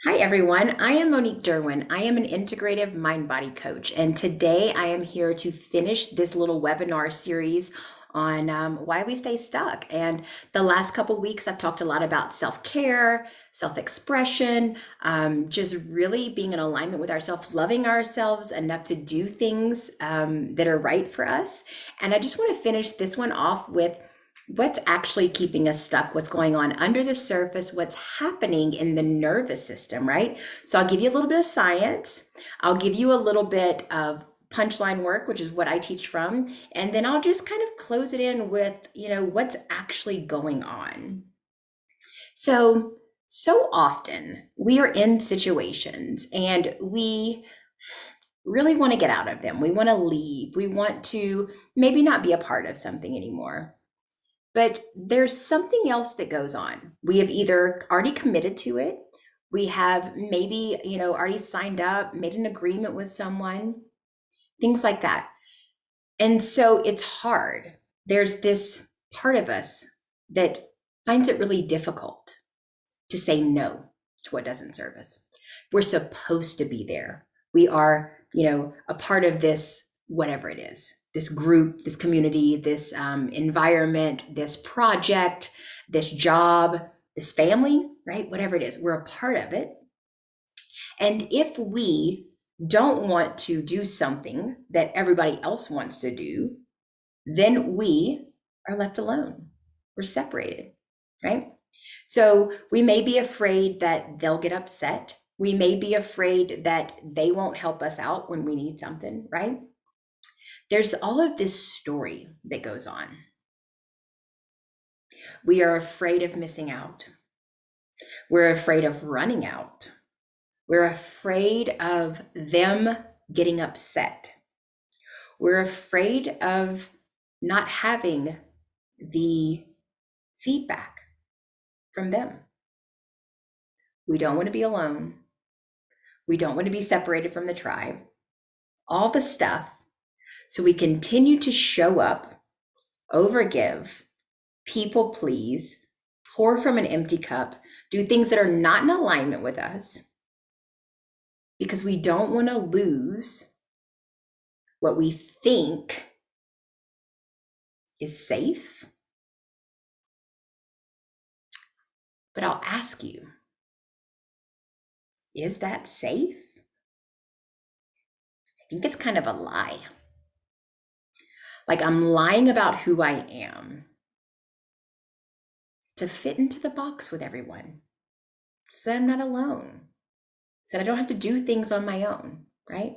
Hi, everyone. I am Monique Derwin. I am an integrative mind body coach. And today I am here to finish this little webinar series on why we stay stuck. And the last couple weeks, I've talked a lot about self care, self expression, just really being in alignment with ourselves, loving ourselves enough to do things that are right for us. And I just want to finish this one off with what's actually keeping us stuck, what's going on under the surface, what's happening in the nervous system, right? So I'll give you a little bit of science. I'll give you a little bit of punchline work, which is what I teach from. And then I'll just kind of close it in with, what's actually going on. So often we are in situations and we really want to get out of them. We want to leave. We want to maybe not be a part of something anymore. But there's something else that goes on. We have either already committed to it, we have maybe, already signed up, made an agreement with someone, things like that. And so it's hard. There's this part of us that finds it really difficult to say no to what doesn't serve us. We're supposed to be there. We are, a part of this, whatever it is, this group, this community, this environment, this project, this job, this family, right? Whatever it is, we're a part of it. And if we don't want to do something that everybody else wants to do, then we are left alone. We're separated, right? So we may be afraid that they'll get upset. We may be afraid that they won't help us out when we need something, right? There's all of this story that goes on. We are afraid of missing out. We're afraid of running out. We're afraid of them getting upset. We're afraid of not having the feedback from them. We don't want to be alone. We don't want to be separated from the tribe. All the stuff. So we continue to show up, overgive, people please, pour from an empty cup, do things that are not in alignment with us because we don't want to lose what we think is safe. But I'll ask you, is that safe? I think it's kind of a lie. Like I'm lying about who I am to fit into the box with everyone so that I'm not alone, so that I don't have to do things on my own, right?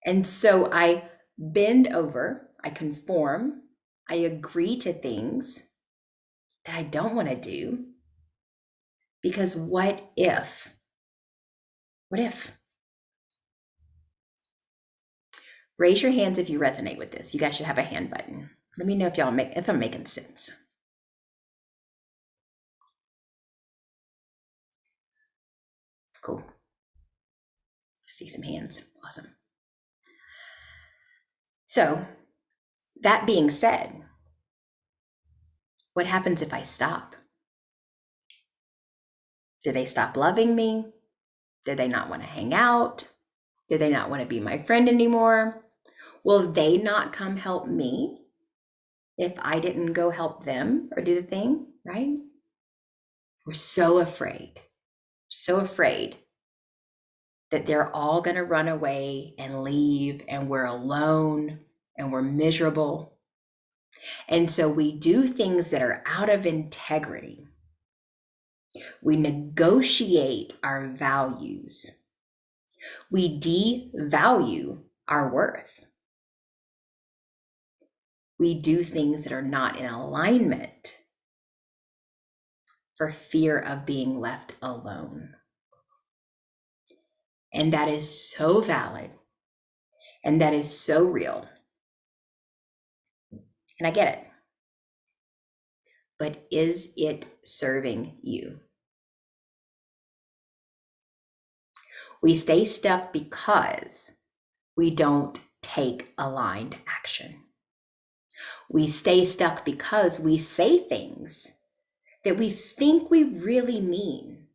And so I bend over, I conform, I agree to things that I don't want to do because what if? What if? Raise your hands if you resonate with this. You guys should have a hand button. Let me know if I'm making sense. Cool. I see some hands. Awesome. So, that being said, what happens if I stop? Do they stop loving me? Do they not want to hang out? Do they not want to be my friend anymore? Will they not come help me if I didn't go help them or do the thing, right? We're so afraid that they're all going to run away and leave and we're alone and we're miserable. And so we do things that are out of integrity. We negotiate our values. We devalue our worth. We do things that are not in alignment for fear of being left alone. And that is so valid. And that is so real. And I get it. But is it serving you? We stay stuck because we don't take aligned action. We stay stuck because we say things that we think we really mean,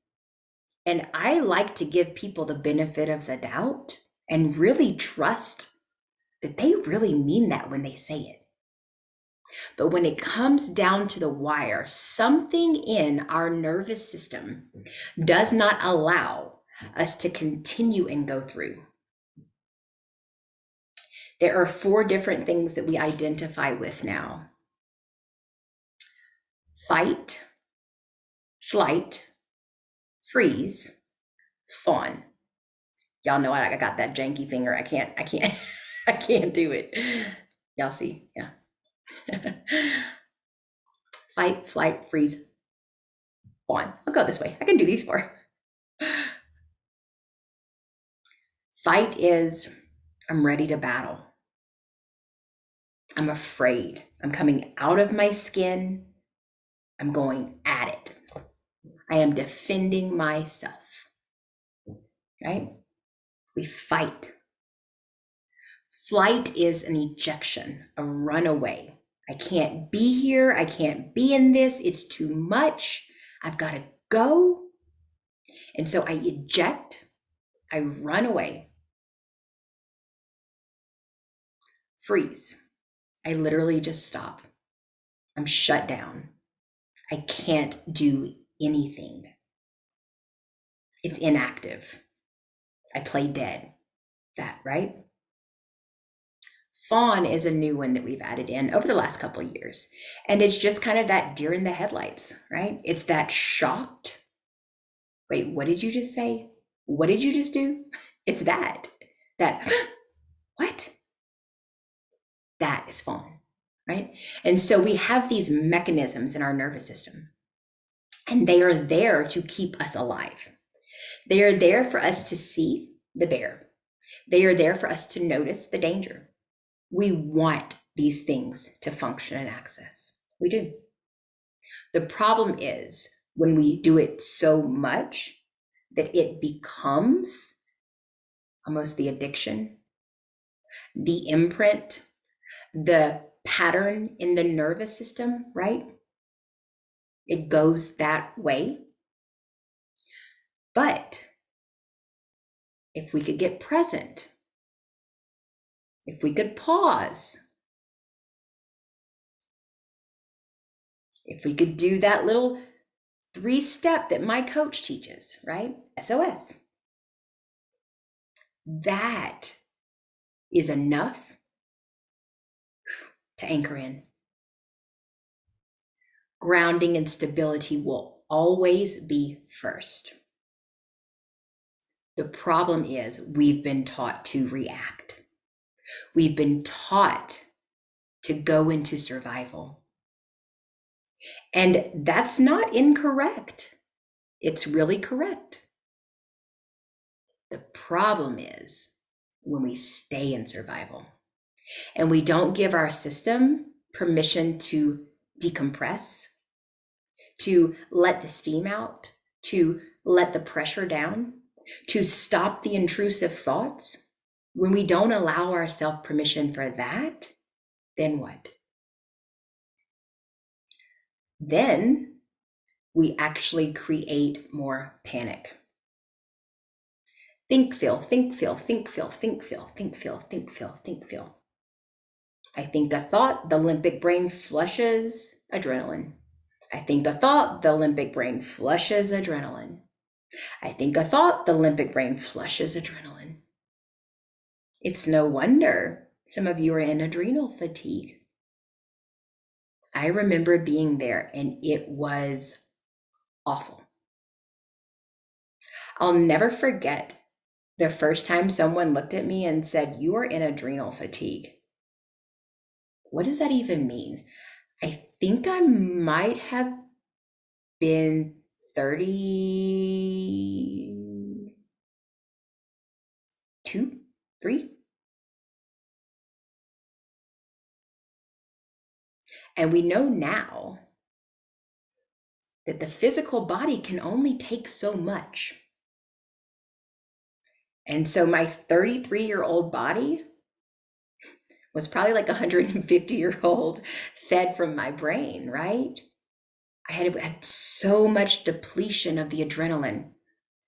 And I like to give people the benefit of the doubt and really trust that they really mean that when they say it. But when it comes down to the wire, something in our nervous system does not allow us to continue and go through. There are 4 different things that we identify with now: fight, flight, freeze, fawn. Y'all know I got that janky finger. I can't I can't do it. Y'all see? Yeah. Fight, flight, freeze, fawn. I'll go this way. I can do these 4. Fight is, I'm ready to battle. I'm afraid. I'm coming out of my skin. I'm going at it. I am defending myself. Right? We fight. Flight is an ejection, a runaway. I can't be here. I can't be in this. It's too much. I've got to go. And so I eject. I run away. Freeze. I literally just stop. I'm shut down. I can't do anything. It's inactive. I play dead. That, right? Fawn is a new one that we've added in over the last couple of years. And it's just kind of that deer in the headlights, right? It's that shocked. Wait, what did you just say? What did you just do? It's that what? That is fawn, right? And so we have these mechanisms in our nervous system, and they are there to keep us alive. They are there for us to see the bear. They are there for us to notice the danger. We want these things to function and access. We do. The problem is when we do it so much that it becomes almost the addiction, the imprint, the pattern in the nervous system, right? It goes that way. But if we could get present, if we could pause, if we could do that little 3-step that my coach teaches, right? SOS. That is enough to anchor in. Grounding and stability will always be first. The problem is we've been taught to react. We've been taught to go into survival. And that's not incorrect. It's really correct. The problem is when we stay in survival and we don't give our system permission to decompress, to let the steam out, to let the pressure down, to stop the intrusive thoughts. When we don't allow ourselves permission for that, then what? Then we actually create more panic. Think, feel, think, feel, think, feel, think, feel, think, feel, think, feel, think, feel. I think a thought, the limbic brain flushes adrenaline. I think a thought, the limbic brain flushes adrenaline. I think a thought, the limbic brain flushes adrenaline. It's no wonder some of you are in adrenal fatigue. I remember being there and it was awful. I'll never forget the first time someone looked at me and said, "You are in adrenal fatigue." What does that even mean? I think I might have been 32, 3. And we know now that the physical body can only take so much. And so my 33-year-old body was probably like a 150-year-old fed from my brain, right? I had so much depletion of the adrenaline.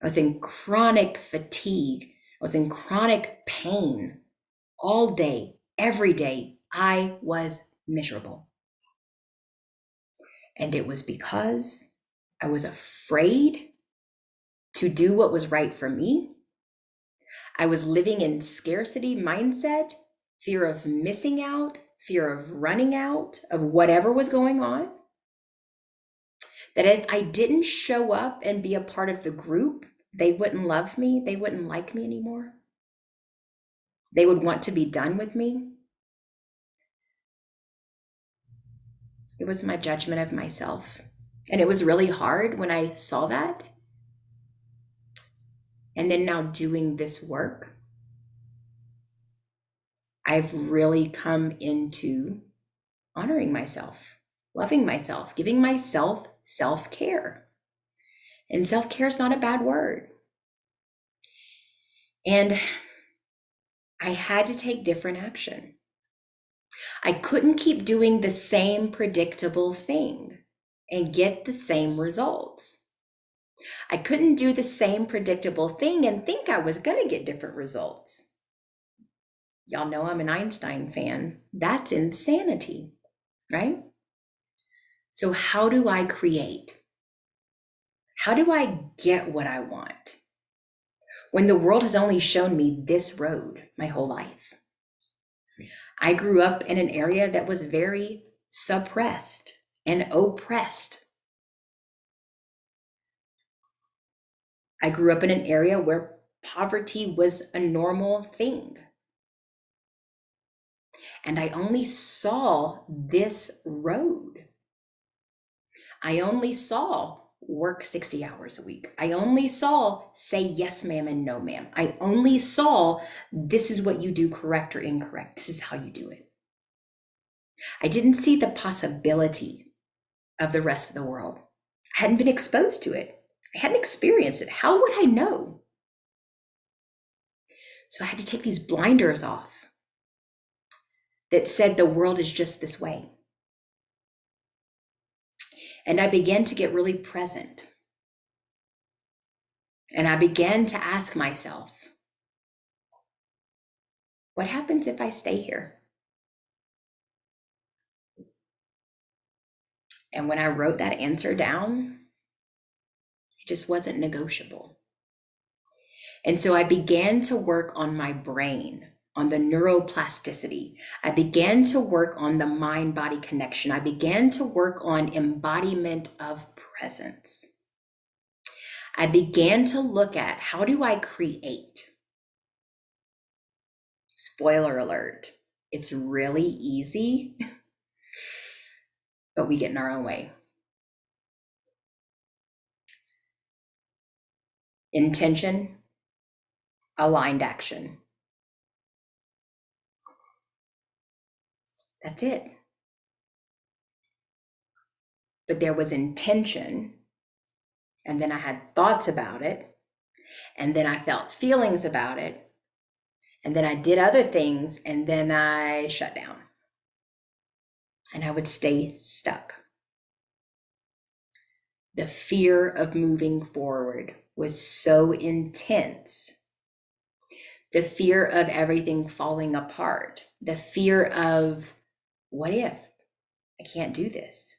I was in chronic fatigue. I was in chronic pain all day, every day. I was miserable. And it was because I was afraid to do what was right for me. I was living in scarcity mindset, fear of missing out, fear of running out of whatever was going on. That if I didn't show up and be a part of the group, they wouldn't love me, they wouldn't like me anymore. They would want to be done with me. It was my judgment of myself. And it was really hard when I saw that. And then now doing this work, I've really come into honoring myself, loving myself, giving myself self-care. And self-care is not a bad word. And I had to take different action. I couldn't keep doing the same predictable thing and get the same results. I couldn't do the same predictable thing and think I was going to get different results. Y'all know I'm an Einstein fan. That's insanity, right? So how do I create? How do I get what I want when the world has only shown me this road my whole life? I grew up in an area that was very suppressed and oppressed. I grew up in an area where poverty was a normal thing. And I only saw this road. I only saw work 60 hours a week. I only saw say yes, ma'am, and no, ma'am. I only saw this is what you do, correct or incorrect. This is how you do it. I didn't see the possibility of the rest of the world. I hadn't been exposed to it. I hadn't experienced it. How would I know? So I had to take these blinders off that said the world is just this way. And I began to get really present. And I began to ask myself, what happens if I stay here? And when I wrote that answer down, it just wasn't negotiable. And so I began to work on my brain, on the neuroplasticity. I began to work on the mind-body connection. I began to work on embodiment of presence. I began to look at how do I create? Spoiler alert, it's really easy, but we get in our own way. Intention, aligned action. That's it. But there was intention, and then I had thoughts about it, and then I felt feelings about it, and then I did other things, and then I shut down. And I would stay stuck. The fear of moving forward was so intense. The fear of everything falling apart. The fear of, what if I can't do this?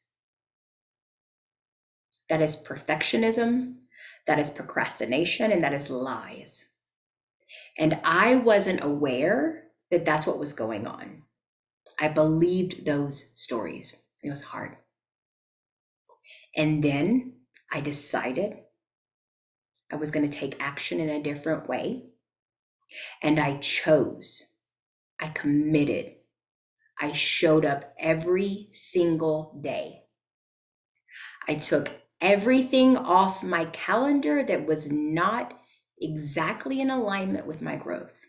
That is perfectionism, that is procrastination, and that is lies. And I wasn't aware that that's what was going on. I believed those stories. It was hard. And then I decided I was going to take action in a different way. And I chose. I committed. I showed up every single day. I took everything off my calendar that was not exactly in alignment with my growth.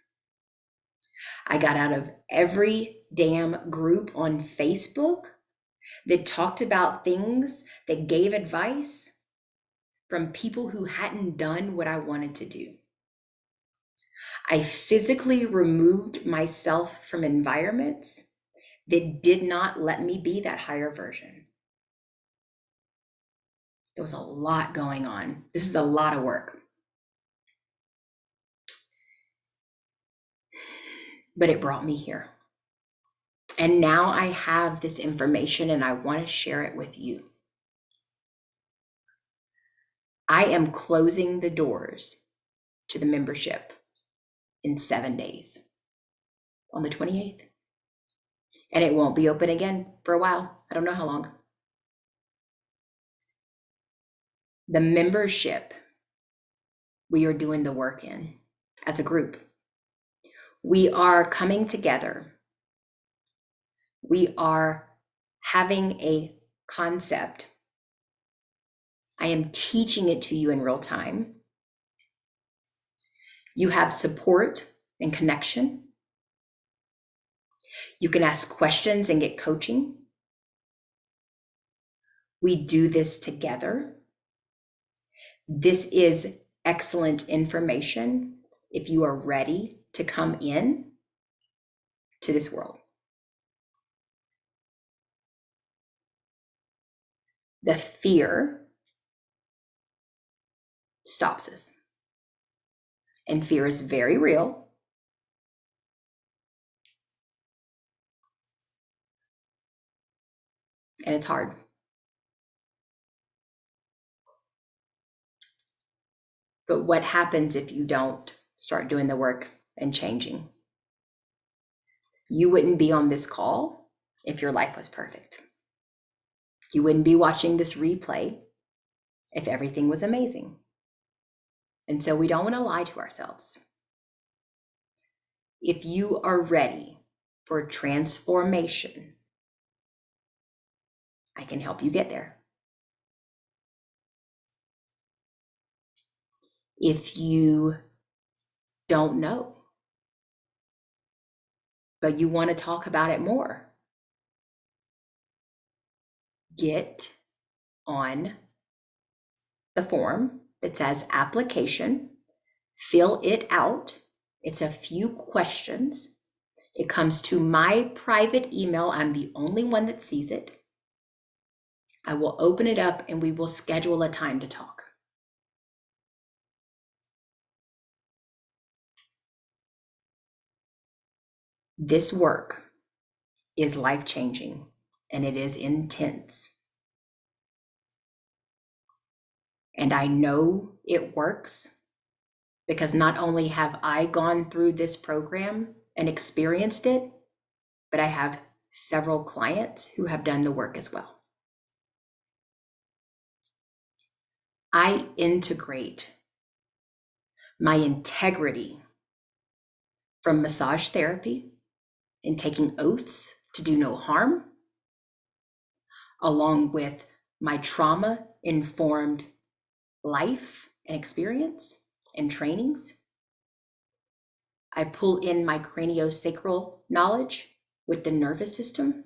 I got out of every damn group on Facebook that talked about things that gave advice from people who hadn't done what I wanted to do. I physically removed myself from environments that did not let me be that higher version. There was a lot going on. This is a lot of work. but it brought me here. And now I have this information and I want to share it with you. I am closing the doors to the membership in 7 days on the 28th. And it won't be open again for a while. I don't know how long. The membership we are doing the work in as a group. We are coming together. We are having a concept. I am teaching it to you in real time. You have support and connection. You can ask questions and get coaching. We do this together. This is excellent information if you are ready to come in to this world. The fear stops us. And fear is very real. And it's hard. But what happens if you don't start doing the work and changing? You wouldn't be on this call if your life was perfect. You wouldn't be watching this replay if everything was amazing. And so we don't want to lie to ourselves. If you are ready for transformation, I can help you get there. If you don't know, but you want to talk about it more, get on the form that says application, fill it out. It's a few questions. It comes to my private email. I'm the only one that sees it. I will open it up and we will schedule a time to talk. This work is life-changing and it is intense. And I know it works because not only have I gone through this program and experienced it, but I have several clients who have done the work as well. I integrate my integrity from massage therapy and taking oaths to do no harm, along with my trauma-informed life and experience and trainings. I pull in my craniosacral knowledge with the nervous system.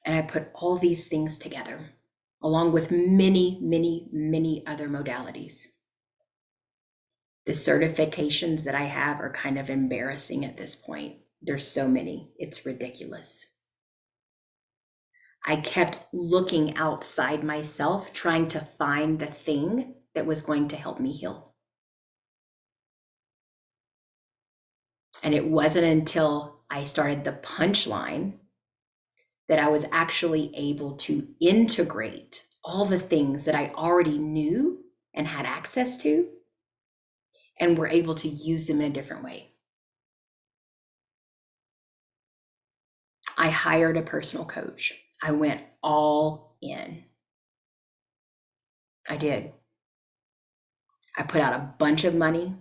And I put all these things together, along with many, many, many other modalities. The certifications that I have are kind of embarrassing at this point. There's so many, it's ridiculous. I kept looking outside myself, trying to find the thing that was going to help me heal. And it wasn't until I started the punchline that I was actually able to integrate all the things that I already knew and had access to, and were able to use them in a different way. I hired a personal coach. I went all in. I did. I put out a bunch of money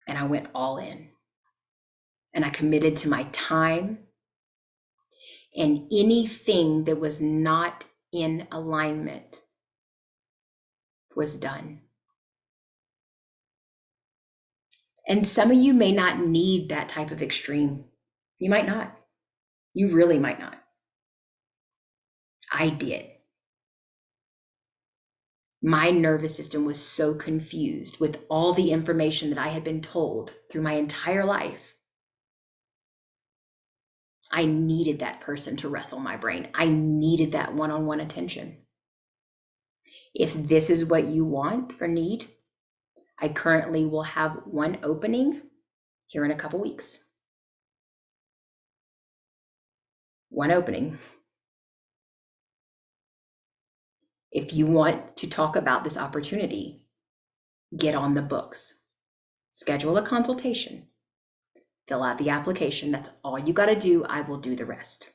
and I went all in. And I committed to my time, and anything that was not in alignment was done. And some of you may not need that type of extreme. You might not. You really might not. I did. My nervous system was so confused with all the information that I had been told through my entire life. I needed that person to wrestle my brain. I needed that one-on-one attention. If this is what you want or need, I currently will have one opening here in a couple weeks. One opening. If you want to talk about this opportunity, get on the books. Schedule a consultation. Fill out the application. That's all you got to do. I will do the rest.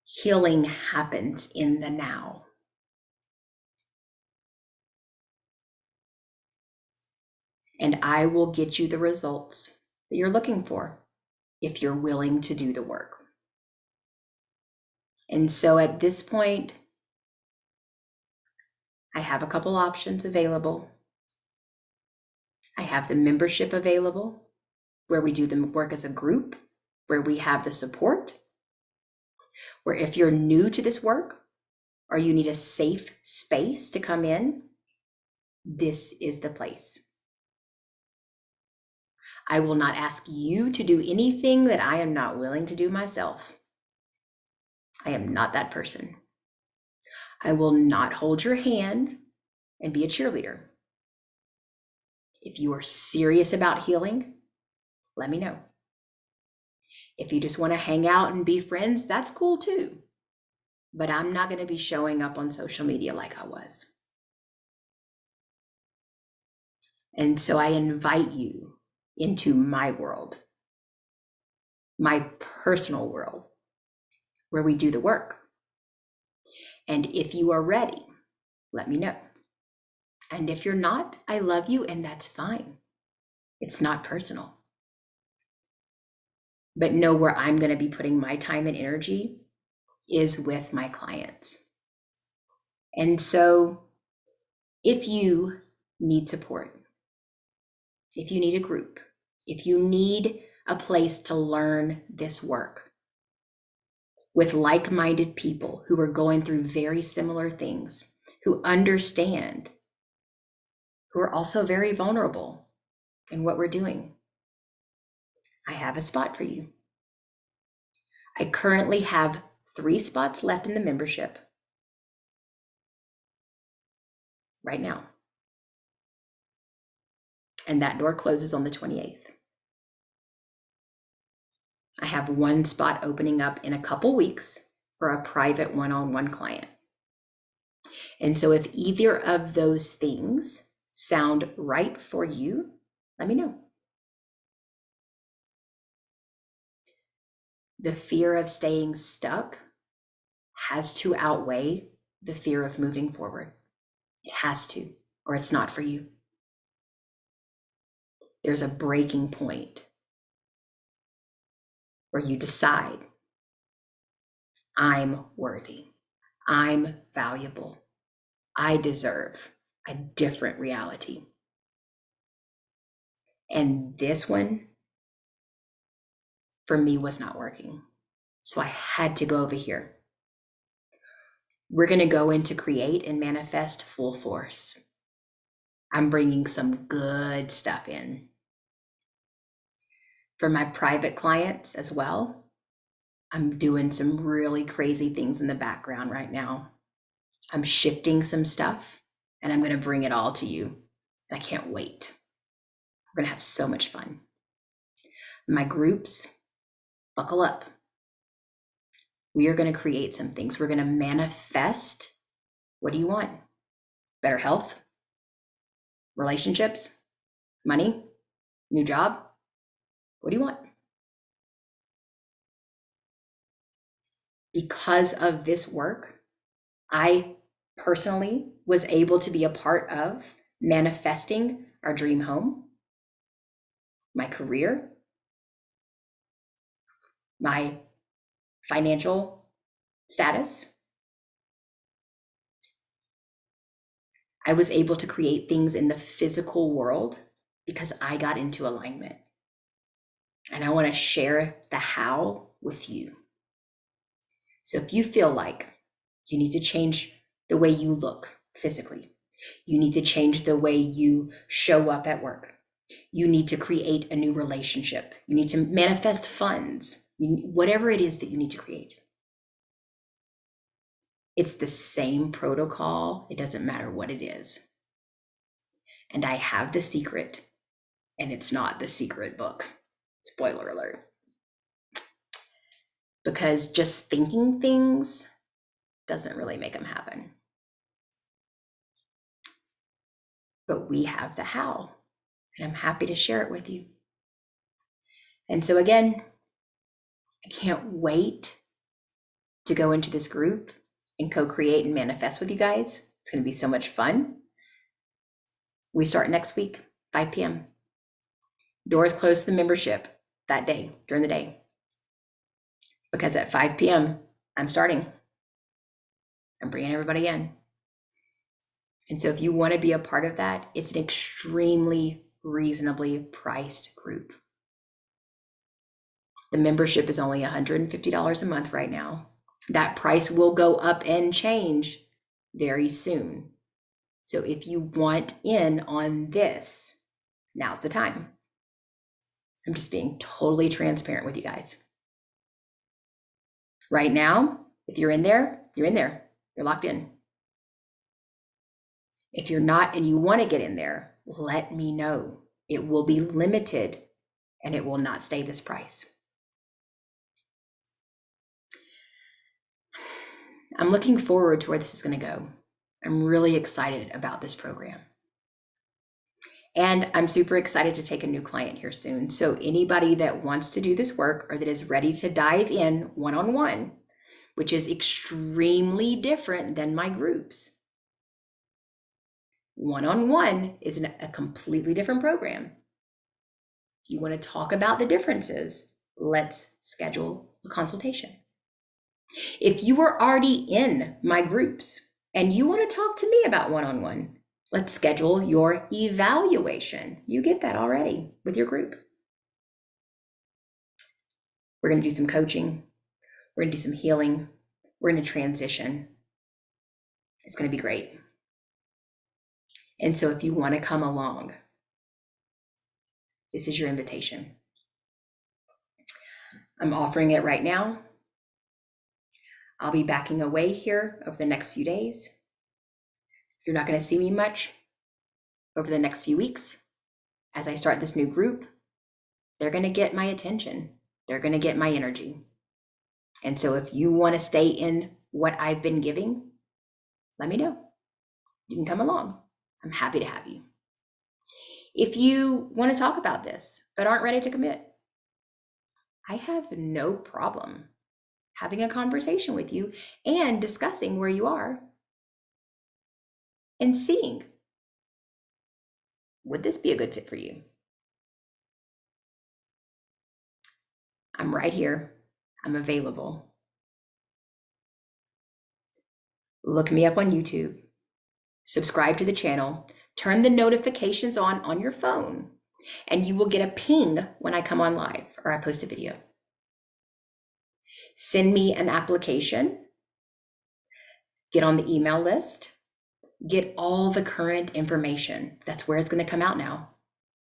Healing happens in the now. And I will get you the results that you're looking for if you're willing to do the work. And so at this point, I have a couple options available. I have the membership available, where we do the work as a group, where we have the support, where if you're new to this work or you need a safe space to come in, this is the place. I will not ask you to do anything that I am not willing to do myself. I am not that person. I will not hold your hand and be a cheerleader. If you are serious about healing, let me know. If you just want to hang out and be friends, that's cool too. But I'm not going to be showing up on social media like I was. And so I invite you into my world, my personal world, where we do the work. And if you are ready, let me know. And if you're not, I love you, and that's fine. It's not personal. But know where I'm going to be putting my time and energy is with my clients. And so if you need support, if you need a group, if you need a place to learn this work with like-minded people who are going through very similar things, who understand, who are also very vulnerable in what we're doing, I have a spot for you. I currently have 3 spots left in the membership right now. And that door closes on the 28th. I have 1 spot opening up in a couple weeks for a private one-on-one client. And so if either of those things sound right for you, let me know. The fear of staying stuck has to outweigh the fear of moving forward. It has to, or it's not for you. There's a breaking point where you decide, I'm worthy, I'm valuable, I deserve a different reality. And this one, for me, was not working. So I had to go over here. We're going to go into create and manifest full force. I'm bringing some good stuff in. For my private clients as well, I'm doing some really crazy things in the background right now. I'm shifting some stuff and I'm going to bring it all to you. I can't wait. We're going to have so much fun. My groups, buckle up. We are going to create some things. We're going to manifest. What do you want? Better health? Relationships? Money? New job? What do you want? Because of this work, I personally was able to be a part of manifesting our dream home, my career, my financial status. I was able to create things in the physical world because I got into alignment. And I want to share the how with you. So if you feel like you need to change the way you look physically, you need to change the way you show up at work, you need to create a new relationship, you need to manifest funds, whatever it is that you need to create, It's the same protocol. It doesn't matter what it is. And I have the secret, and it's not the secret book. Spoiler alert. Because just thinking things doesn't really make them happen. But we have the how, and I'm happy to share it with you. And so again, I can't wait to go into this group and co-create and manifest with you guys. It's going to be so much fun. We start next week, 5 p.m. Doors close to the membership that day, during the day. Because at 5 p.m., I'm starting. I'm bringing everybody in. And so if you want to be a part of that, it's an extremely reasonably priced group. The membership is only $150 a month right now. That price will go up and change very soon. So if you want in on this, now's the time. I'm just being totally transparent with you guys. Right now, if you're in there, you're in there. You're locked in. If you're not and you want to get in there, let me know. It will be limited and it will not stay this price. I'm looking forward to where this is going to go. I'm really excited about this program. And I'm super excited to take a new client here soon. So anybody that wants to do this work or that is ready to dive in one-on-one, which is extremely different than my groups. One-on-one is a completely different program. If you want to talk about the differences, let's schedule a consultation. If you are already in my groups and you want to talk to me about one-on-one, let's schedule your evaluation. You get that already with your group. We're going to do some coaching. We're going to do some healing. We're going to transition. It's going to be great. And so if you want to come along, this is your invitation. I'm offering it right now. I'll be backing away here over the next few days. You're not going to see me much over the next few weeks. As I start this new group, they're going to get my attention. They're going to get my energy. And so if you want to stay in what I've been giving, let me know. You can come along. I'm happy to have you. If you want to talk about this, but aren't ready to commit, I have no problem having a conversation with you and discussing where you are and seeing, would this be a good fit for you? I'm right here. I'm available. Look me up on YouTube. Subscribe to the channel. Turn the notifications on your phone, and you will get a ping when I come on live or I post a video. Send me an application. Get on the email list. Get all the current information. That's where it's going to come out now.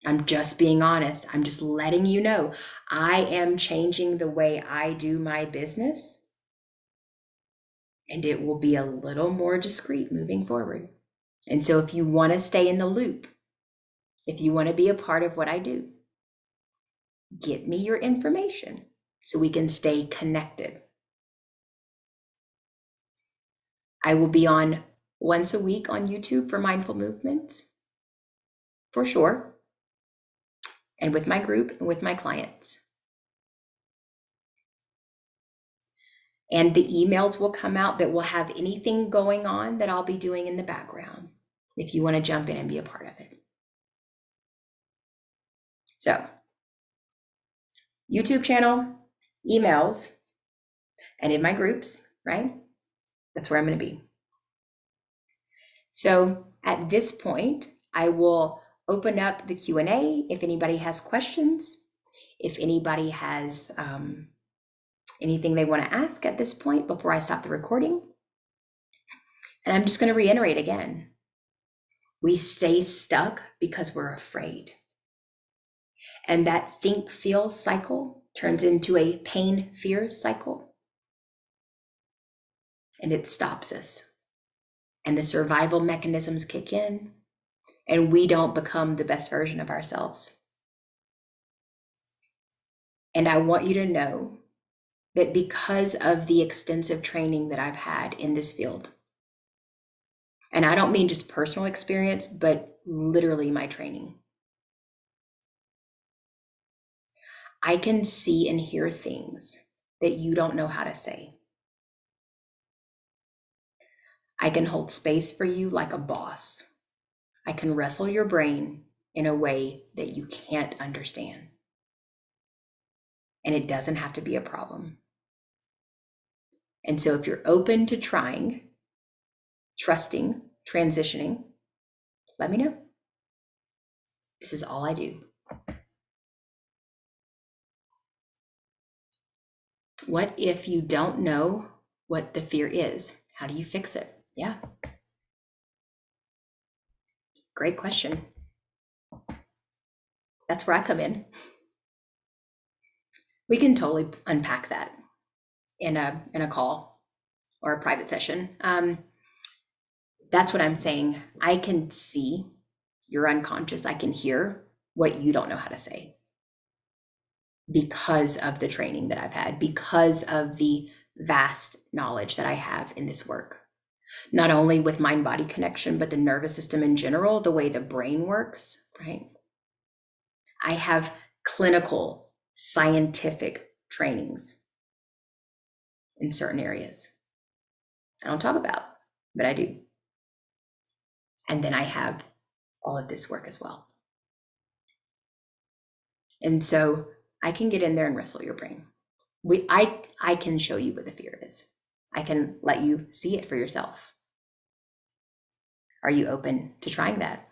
I'm just being honest. I'm just letting you know I am changing the way I do my business, and it will be a little more discreet moving forward. And so if you want to stay in the loop, if you want to be a part of what I do, get me your information so we can stay connected. I will be on once a week on YouTube for mindful movements, for sure, and with my group and with my clients. And the emails will come out that will have anything going on that I'll be doing in the background if you want to jump in and be a part of it. So, YouTube channel, emails, and in my groups, right? That's where I'm going to be. So at this point, I will open up the Q&A if anybody has questions, if anybody has anything they want to ask at this point before I stop the recording. And I'm just going to reiterate again. We stay stuck because we're afraid. And that think-feel cycle turns into a pain-fear cycle. and it stops us. And the survival mechanisms kick in, and we don't become the best version of ourselves. And I want you to know that because of the extensive training that I've had in this field, and I don't mean just personal experience, but literally my training, I can see and hear things that you don't know how to say. I can hold space for you like a boss. I can wrestle your brain in a way that you can't understand. And it doesn't have to be a problem. And so if you're open to trying, trusting, transitioning, let me know. This is all I do. What if you don't know what the fear is? How do you fix it? Yeah. Great question. That's where I come in. We can totally unpack that in a call or a private session. That's what I'm saying. I can see your unconscious. I can hear what you don't know how to say because of the training that I've had, because of the vast knowledge that I have in this work. Not only with mind-body connection, but the nervous system in general, the way the brain works, right? I have clinical, scientific trainings in certain areas I don't talk about, but I do. And then I have all of this work as well. And so I can get in there and wrestle your brain. I can show you what the fear is. I can let you see it for yourself. Are you open to trying that?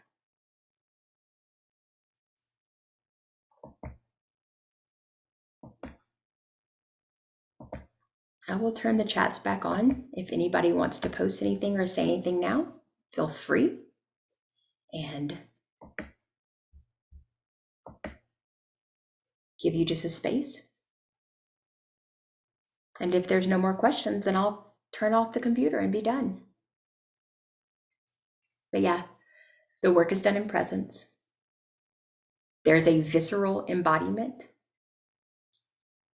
I will turn the chats back on. If anybody wants to post anything or say anything now, feel free. And give you just a space. And if there's no more questions, then I'll turn off the computer and be done. But yeah, the work is done in presence. There's a visceral embodiment.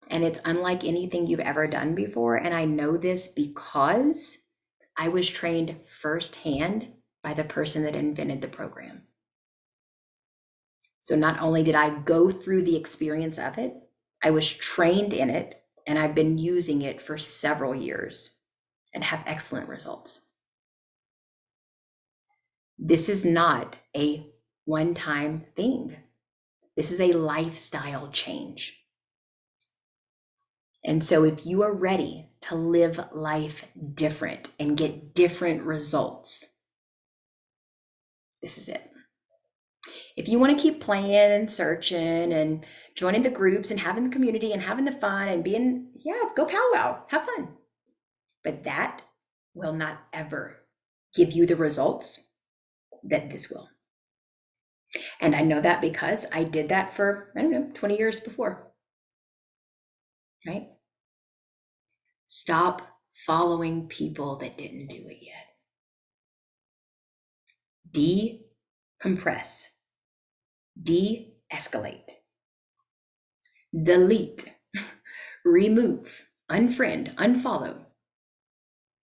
And it's unlike anything you've ever done before. And I know this because I was trained firsthand by the person that invented the program. So not only did I go through the experience of it, I was trained in it, and I've been using it for several years and have excellent results. This is not a one-time thing. This is a lifestyle change. And so if you are ready to live life different and get different results, this is it. If you want to keep playing and searching and joining the groups and having the community and having the fun and being, yeah, go powwow, have fun. But that will not ever give you the results that this will. And I know that because I did that for, 20 years before, right? Stop following people that didn't do it yet. Decompress. De-escalate, delete, remove, unfriend, unfollow.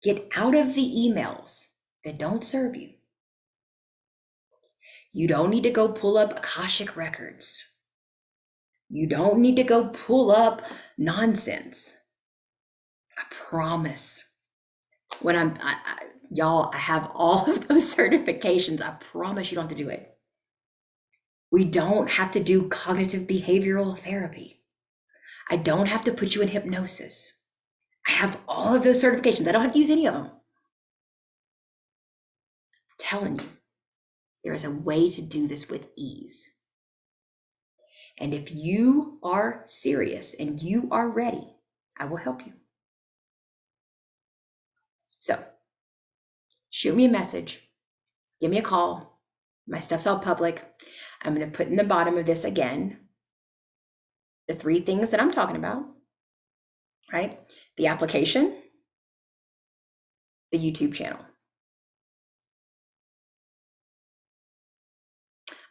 Get out of the emails that don't serve you. You don't need to go pull up Akashic records. You don't need to go pull up nonsense. I promise. When y'all, I have all of those certifications. I promise you don't have to do it. We don't have to do cognitive behavioral therapy. I don't have to put you in hypnosis. I have all of those certifications. I don't have to use any of them. I'm telling you, there is a way to do this with ease. And if you are serious and you are ready, I will help you. So shoot me a message, give me a call. My stuff's all public. I'm going to put in the bottom of this again the 3 things that I'm talking about, right? The application, the YouTube channel.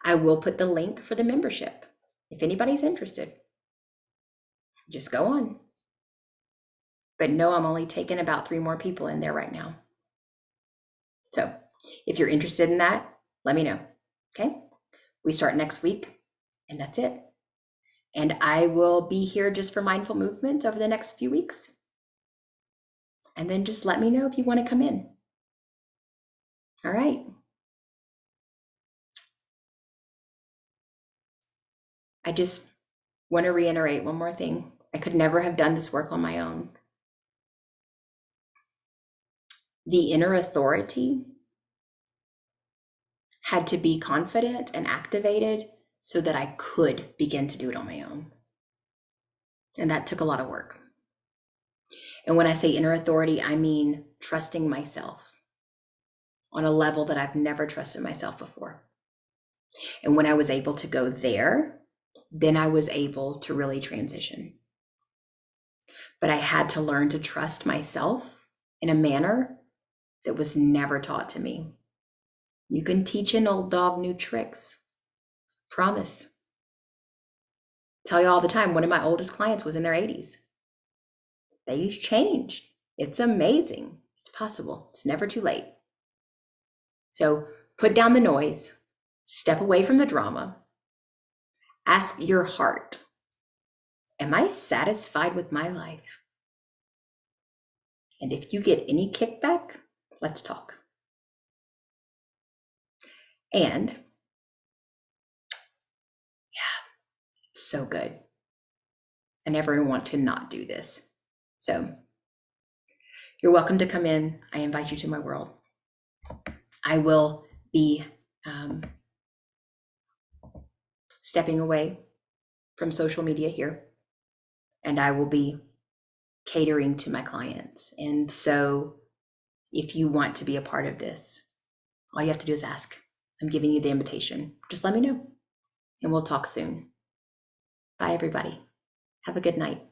I will put the link for the membership. If anybody's interested, just go on. But no, I'm only taking about 3 more people in there right now. So if you're interested in that, let me know. Okay? We start next week, and that's it. And I will be here just for mindful movement over the next few weeks. And then just let me know if you want to come in. All right. I just want to reiterate one more thing. I could never have done this work on my own. The inner authority had to be confident and activated so that I could begin to do it on my own. And that took a lot of work. And when I say inner authority, I mean trusting myself on a level that I've never trusted myself before. And when I was able to go there, then I was able to really transition. But I had to learn to trust myself in a manner that was never taught to me. You can teach an old dog new tricks. Promise. Tell you all the time, one of my oldest clients was in their 80s. They changed. It's amazing. It's possible. It's never too late. So put down the noise, step away from the drama, ask your heart, am I satisfied with my life? And if you get any kickback, let's talk. And yeah, it's so good. I never want to not do this. So you're welcome to come in. I invite you to my world. I will be stepping away from social media here, and I will be catering to my clients. And so if you want to be a part of this, all you have to do is ask. I'm giving you the invitation. Just let me know, and we'll talk soon. Bye, everybody. Have a good night.